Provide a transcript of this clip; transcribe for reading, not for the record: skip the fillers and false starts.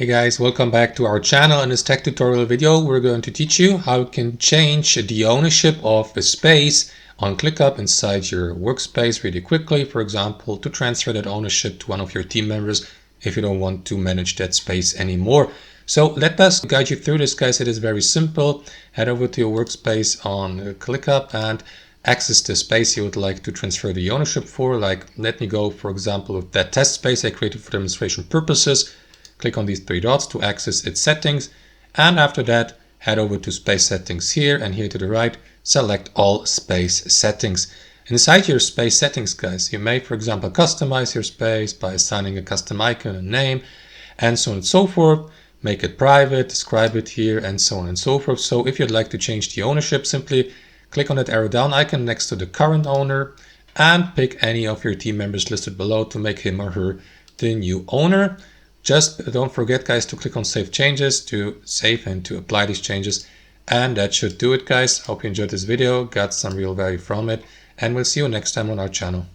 Hey guys, welcome back to our channel. In this tech tutorial video, we're going to teach you how you can change the ownership of a space on ClickUp inside your workspace really quickly. For example, to transfer that ownership to one of your team members if you don't want to manage that space anymore. So let us guide you through this, guys. It is very simple. Head over to your workspace on ClickUp and access the space you would like to transfer the ownership for. Like, let me go, for example, with that test space I created for demonstration purposes. Click on these three dots to access its settings, and after that head over to space settings here, and here to the right select all space settings. Inside your space settings, guys, you may, for example, customize your space by assigning a custom icon and name and so on and so forth. Make it private, describe it here, and so on and so forth. So if you'd like to change the ownership, simply click on that arrow down icon next to the current owner and pick any of your team members listed below to make him or her the new owner. Just don't forget, guys, to click on Save Changes to save and to apply these changes. And that should do it, guys. Hope you enjoyed this video, got some real value from it, and we'll see you next time on our channel.